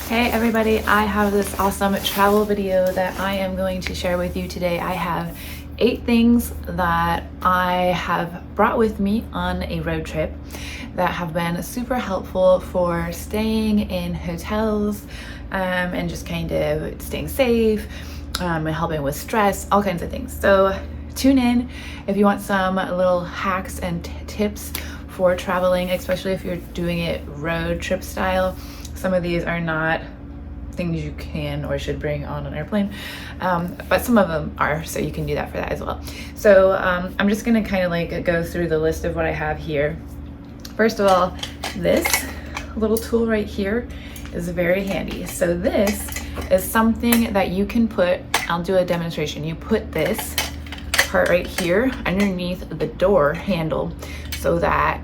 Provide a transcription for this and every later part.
Hey everybody, I have this awesome travel video that I am going to share with you today. I have 8 things that I have brought with me on a road trip that have been super helpful for staying in hotels and just kind of staying safe and helping with stress, all kinds of things. So tune in if you want some little hacks and tips for traveling, especially if you're doing it road trip style. Some of these are not things you can or should bring on an airplane, but some of them are, so you can do that for that as well. So I'm just gonna kind of like go through the list of what I have here. First of all, this little tool right here is very handy. So this is something that you can put, I'll do a demonstration. You put this part right here underneath the door handle so that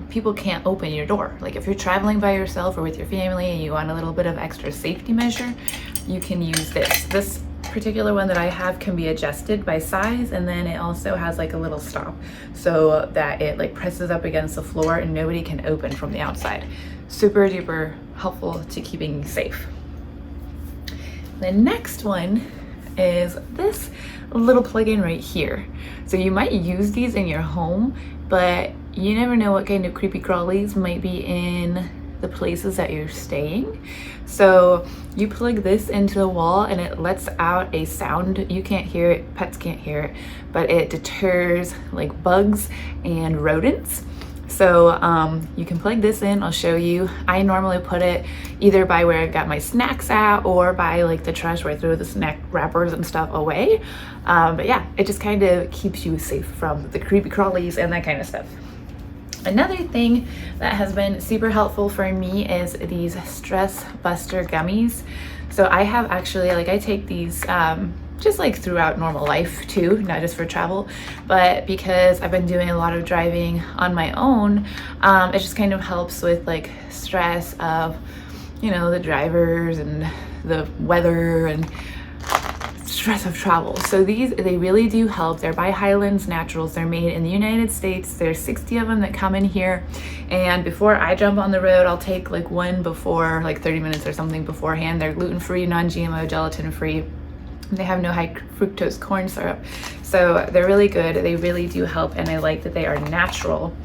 people can't open your door. Like if you're traveling by yourself or with your family and you want a little bit of extra safety measure, you can use this. This particular one that I have can be adjusted by size, and then it also has like a little stop so that it like presses up against the floor and nobody can open from the outside. Super duper helpful to keeping safe. The next one is this little plug-in right here. So you might use these in your home, but you never know what kind of creepy crawlies might be in the places that you're staying. So you plug this into the wall and it lets out a sound. You can't hear it, pets can't hear it, but it deters like bugs and rodents. So you can plug this in, I'll show you. I normally put it either by where I've got my snacks at or by like the trash where I throw the snack wrappers and stuff away. But yeah, it just kind of keeps you safe from the creepy crawlies and that kind of stuff. Another thing that has been super helpful for me is these stress buster gummies. So I have actually, like I take these just like throughout normal life too, not just for travel, but because I've been doing a lot of driving on my own, it just kind of helps with like stress of, you know, the drivers and the weather and stress of travel. So these, they really do help. They're by Highlands Naturals. They're made in the United States. There's 60 of them that come in here. And before I jump on the road, I'll take like one before, like 30 minutes or something beforehand. They're gluten-free, non-GMO, gelatin-free. They have no high fructose corn syrup. So they're really good. They really do help. And I like that they are natural.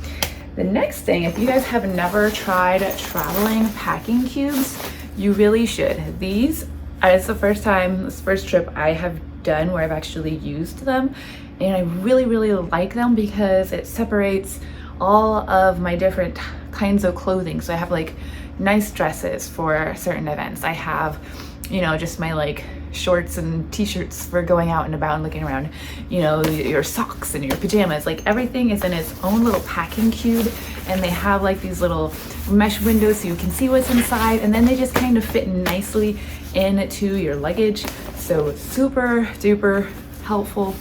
The next thing, if you guys have never tried traveling packing cubes, you really should. These, it's the first time, this first trip I have done where I've actually used them. And I really, really like them because it separates all of my different kinds of clothing. So I have like nice dresses for certain events. I have, you know, just my like shorts and t-shirts for going out and about and looking around, you know, your socks and your pajamas, like everything is in its own little packing cube. And they have like these little mesh windows so you can see what's inside, and then they just kind of fit nicely into your luggage. So super duper helpful.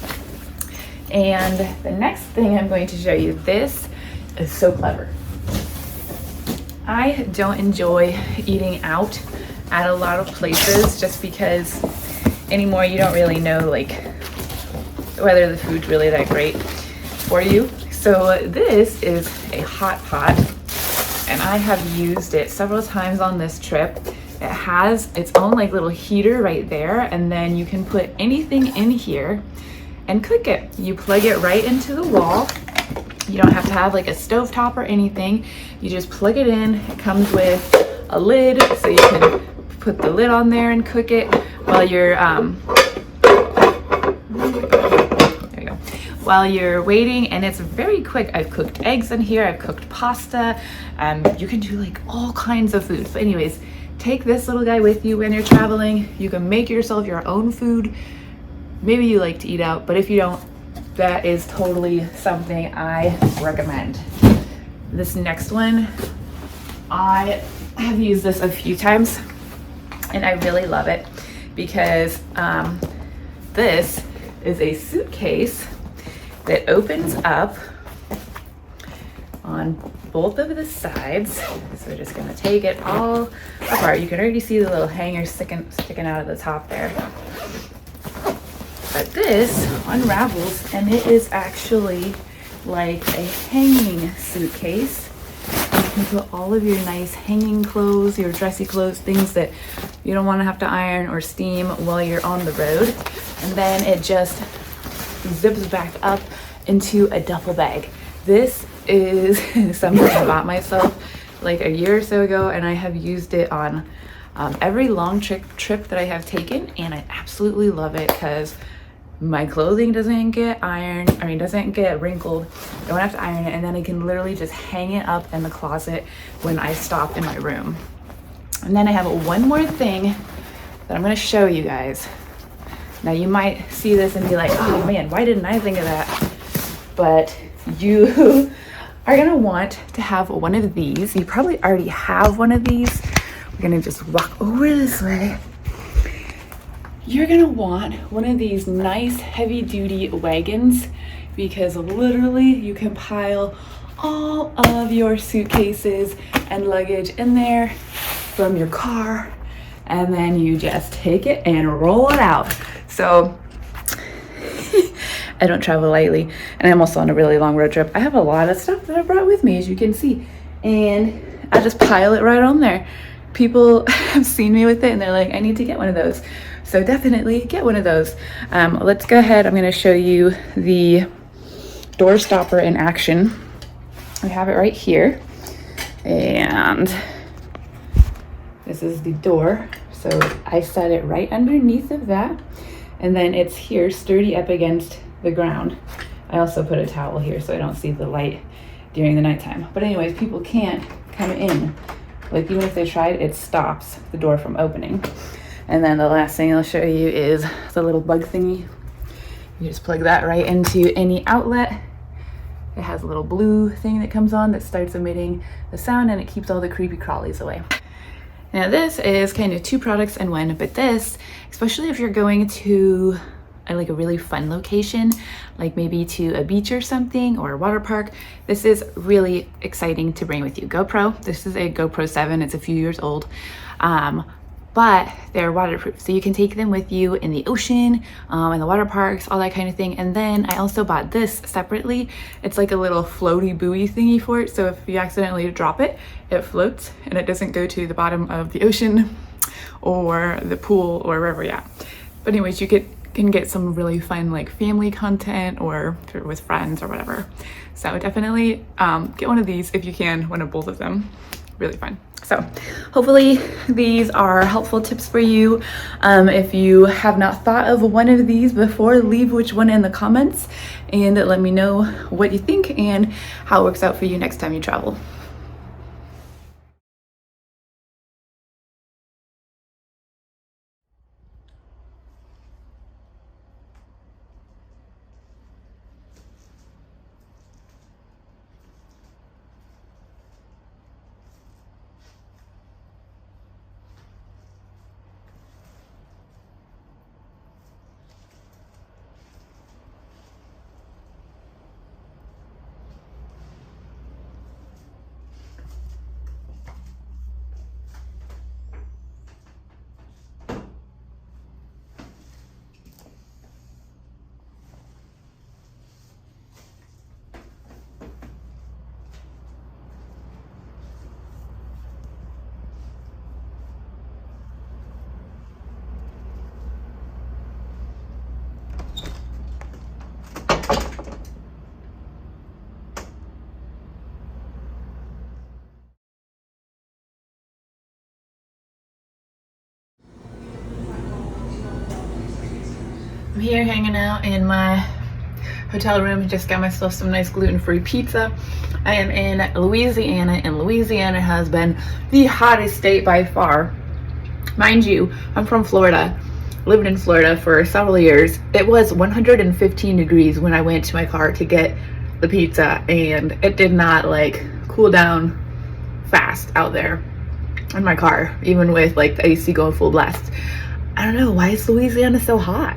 And the next thing I'm going to show you, this is so clever. I don't enjoy eating out at a lot of places just because anymore you don't really know like whether the food's really that great for you. So this is a hot pot and I have used it several times on this trip. It has its own like little heater right there, and then you can put anything in here and cook it. You plug it right into the wall. You don't have to have like a stovetop or anything. You just plug it in. It comes with a lid so you can put the lid on there and cook it while you're there you go, while you're waiting. And it's very quick. I've cooked eggs in here, I've cooked pasta, you can do like all kinds of food. But anyways, take this little guy with you when you're traveling. You can make yourself your own food. Maybe you like to eat out, but if you don't, that is totally something I recommend. This next one, I have used this a few times and I really love it because this is a suitcase that opens up on both of the sides. So we're just gonna take it all apart. You can already see the little hanger sticking out of the top there. But this unravels and it is actually like a hanging suitcase. You can put all of your nice hanging clothes, your dressy clothes, things that you don't want to have to iron or steam while you're on the road. And then it just zips back up into a duffel bag. This is something I bought myself like a year or so ago, and I have used it on every long trip that I have taken, and I absolutely love it because my clothing doesn't get doesn't get wrinkled. I don't have to iron it, and then I can literally just hang it up in the closet when I stop in my room. And then I have one more thing that I'm going to show you guys. Now you might see this and be like, oh man, why didn't I think of that? But you are going to want to have one of these. You probably already have one of these. We're going to just walk over this way. You're gonna want one of these nice heavy duty wagons, because literally you can pile all of your suitcases and luggage in there from your car, and then you just take it and roll it out. So I don't travel lightly, and I'm also on a really long road trip. I have a lot of stuff that I brought with me, as you can see, and I just pile it right on there. People have seen me with it and they're like, I need to get one of those. So definitely get one of those. Let's go ahead. I'm going to show you the door stopper in action. We have it right here, and this is the door. So I set it right underneath of that, and then it's here sturdy up against the ground. I also put a towel here so I don't see the light during the nighttime. But anyways, people can't come in. Like, even if they tried, it stops the door from opening. And then the last thing I'll show you is the little bug thingy. You just plug that right into any outlet. It has a little blue thing that comes on that starts emitting the sound, and it keeps all the creepy crawlies away. Now this is kind of two products in one, but this, especially if you're going to a really fun location, like maybe to a beach or something, or a water park, this is really exciting to bring with you. GoPro, this is a GoPro 7, it's a few years old. But they're waterproof, so you can take them with you in the ocean, in the water parks, all that kind of thing. And then I also bought this separately. It's like a little floaty buoy thingy for it, so if you accidentally drop it, it floats and it doesn't go to the bottom of the ocean or the pool or wherever you're at. But anyways, you can get some really fun like family content, or if you're with friends or whatever. So definitely get one of these if you can, one of both of them. Really fun. So hopefully these are helpful tips for you. If you have not thought of one of these before, leave which one in the comments and let me know what you think and how it works out for you next time you travel. I'm here hanging out in my hotel room. Just got myself some nice gluten-free pizza. I am in Louisiana, and Louisiana has been the hottest state by far. Mind you, I'm from Florida, lived in Florida for several years. It was 115 degrees when I went to my car to get the pizza, and it did not like cool down fast out there in my car, even with like the AC going full blast. I don't know, why is Louisiana so hot?